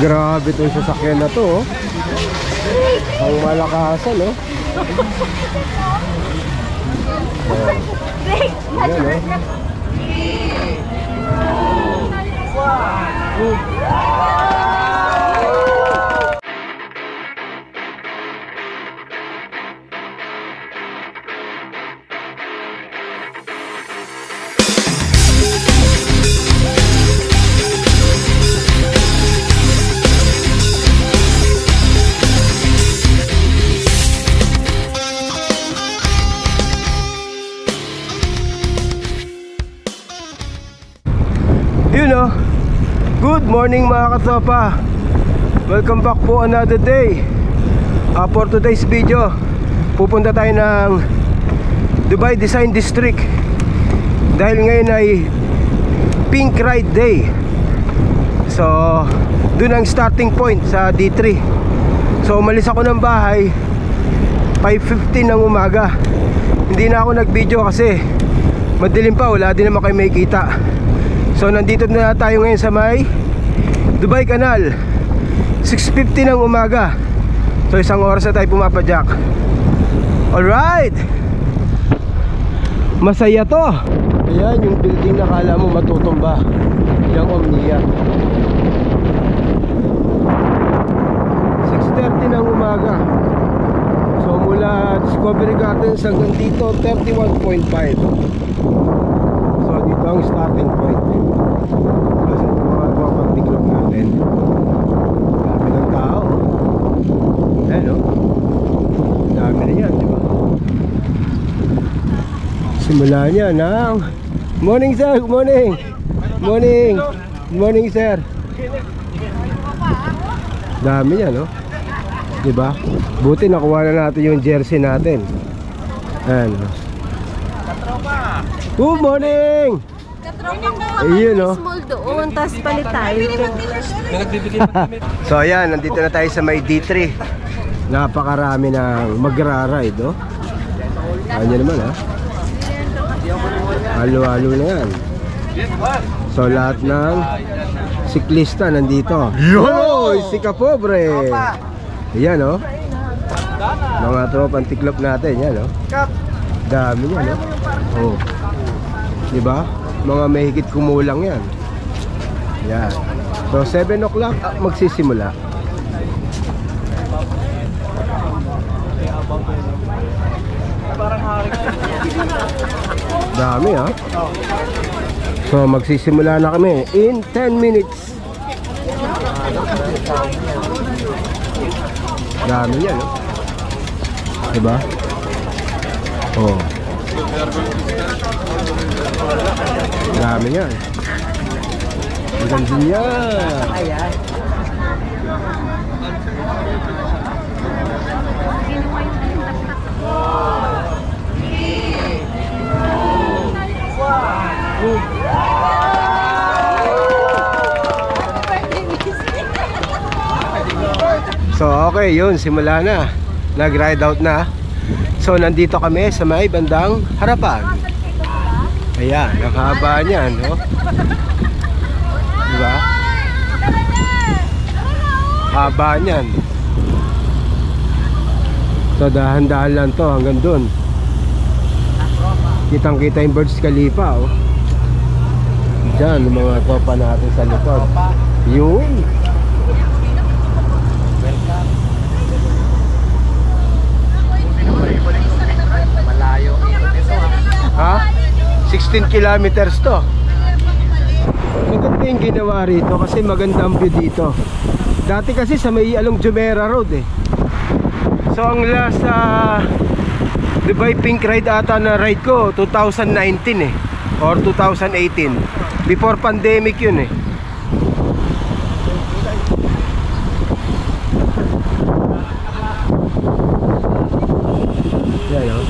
Grabe itong sasakyan na to, oh. Ang malakasan, oh. Ayan, oh. Good morning mga katropa. Welcome back po another day. For today's video, pupunta tayo ng Dubai Design District. Dahil ngayon ay Pink Ride Day. So, dun ang starting point sa D3. So, umalis ako ng bahay 5:15 ng umaga. Hindi na ako nag-video kasi madilim pa, wala din naman kayo may kita. So nandito na tayo ngayon sa may Dubai Canal, 6:50 ng umaga. So isang oras na tayo pumapadyak. Alright, masaya to. Ayan yung building na kala mo matutumba, yung Omnia. 6:30 ng umaga. So mula Discovery Gardens hanggang dito 31.5. So dito ang starting point. Kasi yung mga tropang tiklop natin, dami ng tao. Ayan, no? Dami na yan, di ba? Simula niya ng morning sir, good morning. Morning. Good morning sir. Dami niya, no? Di ba? Buti nakuha na natin yung jersey natin. Ayan, no? Good morning. Ayun, no? Small doon, tapos palit tayo. So ayan, nandito na tayo sa may D3. Napakarami ng magra-ride, oh. Ayan naman, ha. Halo-halo na yan. So lahat ng siklista nandito. Yo! Si Kapobre. Ayan, oh. Mga tropang tiklop natin, yan, oh. Dami yan, oh. Oh. Diba? Mga may higit kumulang yan. Yan. So 7 o'clock magsisimula. Dami, ha. So magsisimula na kami in 10 minutes. Dami yan, no? Diba? Oh. Dami yan. Ang ganda niya. Ayan. So okay, yun, simula na. Nag-ride out na. So nandito kami sa may bandang harapan. Ayan, ang haba niyan, no? Diba? Haba niyan. So dahan-dahan lang to hanggang dun. Kitang-kita yung Burj Khalifa, oh. Diyan, yung mga tropa natin sa likod. Yun. Ha? 16 kilometers to. Maganda yung ginawa rito kasi maganda ang view dito. Dati kasi sa may Along Jumeirah Road, eh. So ang last Dubai Pink Ride ata na ride ko 2019, eh, or 2018. Before pandemic yun, eh. Yan, oh.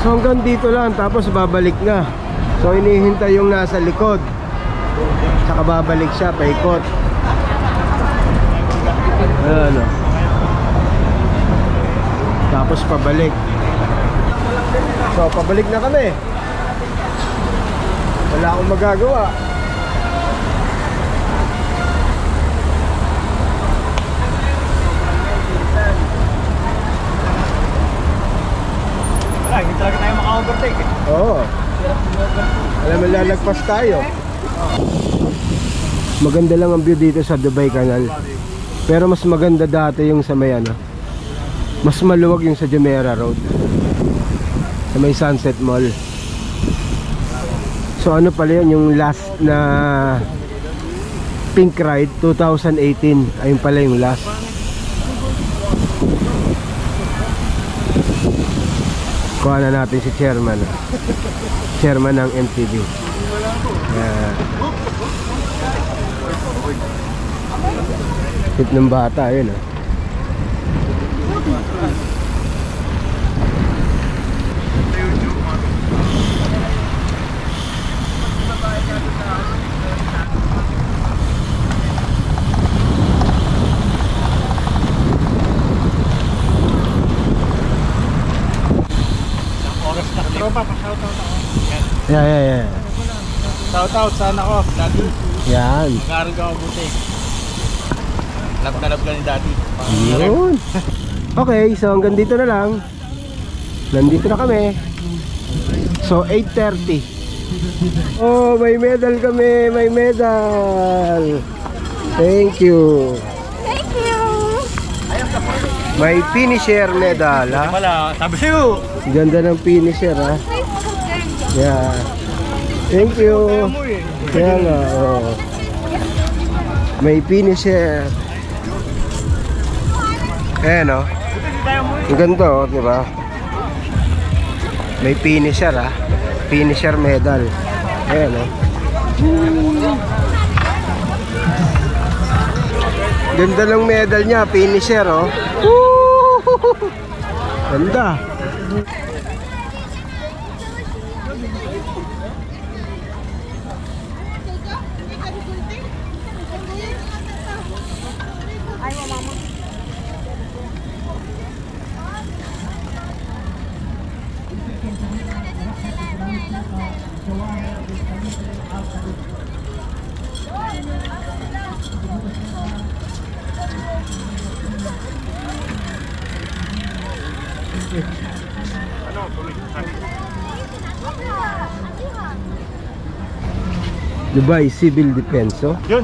So hanggang dito lang, tapos babalik na. So hinihintay yung nasa likod, saka babalik siya, paikot. Ano, tapos pabalik. So pabalik na kami. Wala akong magagawa. Hindi talaga tayo maka-overtake eh. Oo. Alam mo, lalagpas tayo. Maganda lang ang view dito sa Dubai Canal. Pero mas maganda dati yung sa may ano, mas maluwag yung sa Jumeirah Road, sa may Sunset Mall. So ano pala yun, yung last na Pink Ride 2018. Ayun pala yung last. Kuha na natin si chairman. Chairman ng MTV. Tip ng bata, yun ah. Tropa, pa-shoutout ako. Yeah. Shoutout sana ko, Daddy. Yan. Mag-aaral ka mabuti. Love ka ni Daddy. Yun. Okay, so hanggang dito na lang. Nandito na kami. So 8:30. Oh, may medal kami. May medal. Thank you. Thank you! May finisher medal, ha? Wala, sabi sa'yo. Ganda ng finisher, ha? Yeah. Thank you. Kaya nga, oh. May finisher. Ayan, oh. Ang ganda, oh, diba? May finisher, ha? Finisher medal. Ayan, oh. Ganda ng medal niya, finisher, oh. Ganda. Dubai Civil Defense, oh. Yun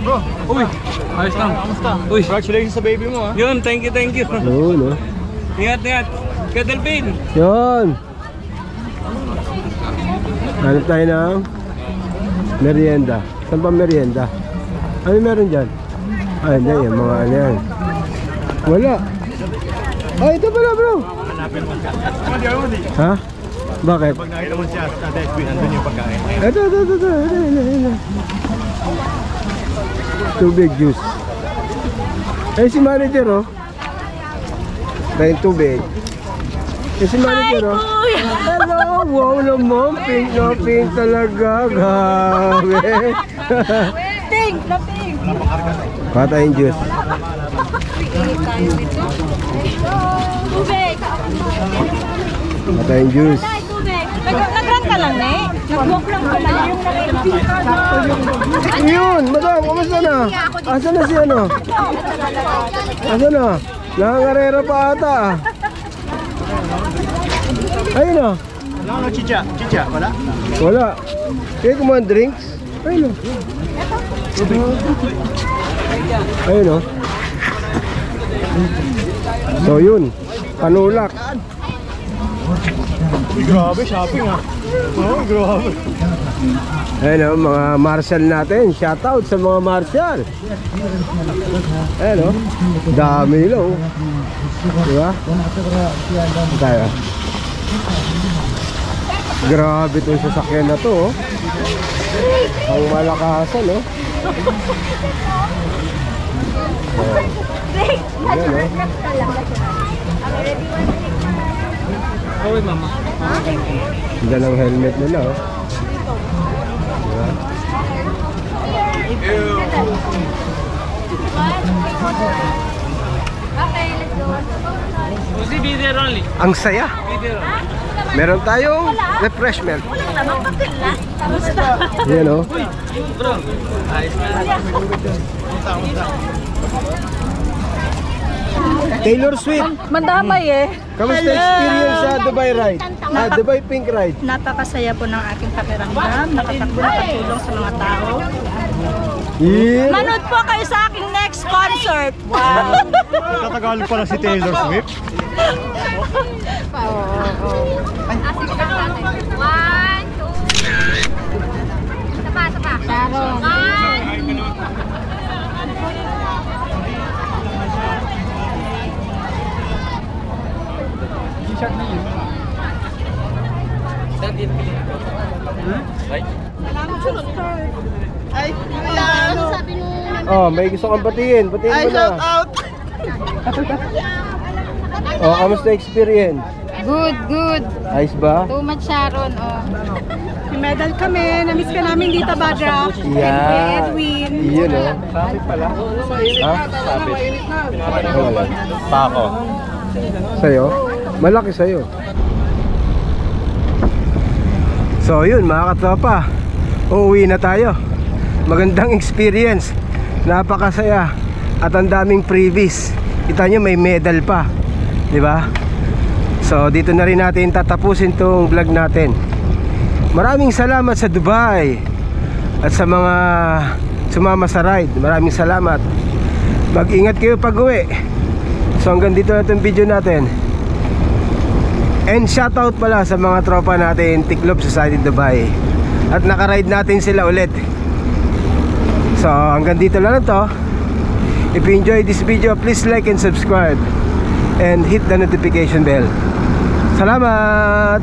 bro. Uy, ayos lang. Kamusta? Uy. Congratulations sa baby mo, ha. Yun, thank you. Yun, oh. Ingat. Kadalpin. Yun. Hanap tayo ng merienda. Saan pa merienda? Ano meron dyan? Ay, hindi. Yung mga ano yan. Wala. Ay, ito pala, bro. Hanapin mo siya. Ha? Bakit? Pag nakita mo siya sa Despi, nandun yung pagkain. Ito. Tubig juice. Ay, si manager, oh. Dahil tubig. Eh, si manager, oh. Hello, wow naman. Pink na pink talaga. Grabe. Pink! Patayin juice. Tubig! Patayin juice. Tubig! Nag-run ka lang, ne? Nag-walk lang ka lang. Yun, madam, kamusta na? Asa na si ano? Asa na? Nangangarera pa ata. Ayun na. Wala ka chicha, wala? Wala. Kaya kumuha ng drinks? Ayun o. Ayun o. So yun, panulak. Grabe, shopping ah. Oh, grabe. Ayun o, mga marshal natin. Shoutout sa mga marshal. Ayun o, dami nila o. Diba? Tayo. Grabe itong sasakyan na to oh. Ang malakasan oh. Ayan oh. Okay, mama. Ganda ng helmet nila oh. Diba? Okay, let's go. Uzi, be there only. Ang saya. Be there only. Meron tayong refreshment. Walang naman pakila. Kamusta? Ayan oh. Bro. Ayos na. Taylor Swift. Mandamay eh. Kamusta experience sa Dubai ride? Dubai Pink Ride. Napakasaya po ng aking pakiramdam. Nakatakbo nakatulong sa mga tao. Yeah. Manood po kayo sa aking next concert. Wow! Tatagalog pala si Taylor Swift. One, two. Sapa. Sharon. T-shirt na yun. Saan din? Right? Ay, ano sabi nung... Oh, may gusto kang batiin. Batiin mo na. out! Oh, kamusta experience? Good. Ayos ba? Too much Sharon, oh. May medal kami. Namiss ka namin dito, Badra. Yeah. Edwin. Yun oh. Sabi pala. Ha? Sabi. Wala. Pako. Sa'yo? Malaki sa'yo. So yun mga katropa, uuwi na tayo. Magandang experience, napakasaya, at ang daming freebies. Kita nyo may medal pa, di ba? So dito na rin natin tatapusin tong vlog natin. Maraming salamat sa Dubai at sa mga sumama sa ride. Maraming salamat. Mag-ingat kayo pag uwi. So hanggang dito na itong video natin. And shoutout pala sa mga tropa natin Tiklob Society Dubai. At nakaride natin sila ulit. So hanggang dito lang to. If you enjoyed this video, please like and subscribe and hit the notification bell. Salamat!